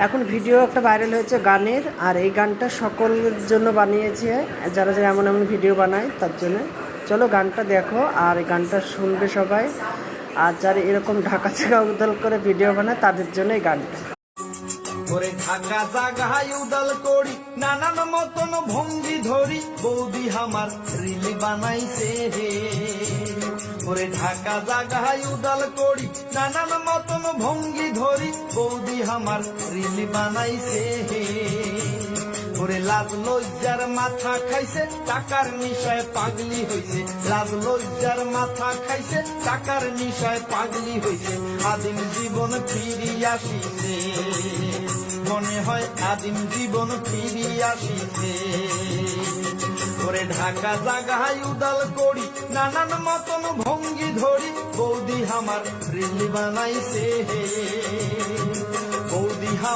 এখন ভিডিও একটা ভাইরাল হয়েছে গানের, আর এই গানটা সকলের জন্য বানিয়েছে, যারা যারা এমন এমন ভিডিও বানায় তার জন্য। চলো গানটা দেখো আর এই গানটা শুনবে সবাই। আর যারা এরকম ঢাকা জায়গা উদল করে ভিডিও বানায় তাদের জন্য এই গানটা। ওরে ঢাকা জাগায় উদাল করি নানান মতন ভঙ্গি ধরি বৌদি আমার রিল বানাইছে হে। ওরে ঢাকা জাগায় উদাল করি নানান মতন ভঙ্গি ধরি বৌদি আমার রিল বানাইছে হে। ওরে লাজ লজ্জার মাথা খাইছে টাকার নিশায় পাগলি হইছে, লাজ লজ্জার মাথা খাইছে টাকার নিশায় পাগলি হইছে। আদিম জীবন ফিরি আসিছে, মনে হয় আদিম জীবন ফিরি আসিছে। ওরে ঢাকা জাগায় উদাল করি নানান মতন ভঙ্গি ধরি বৌদি আমার রিল বানাইছে হে।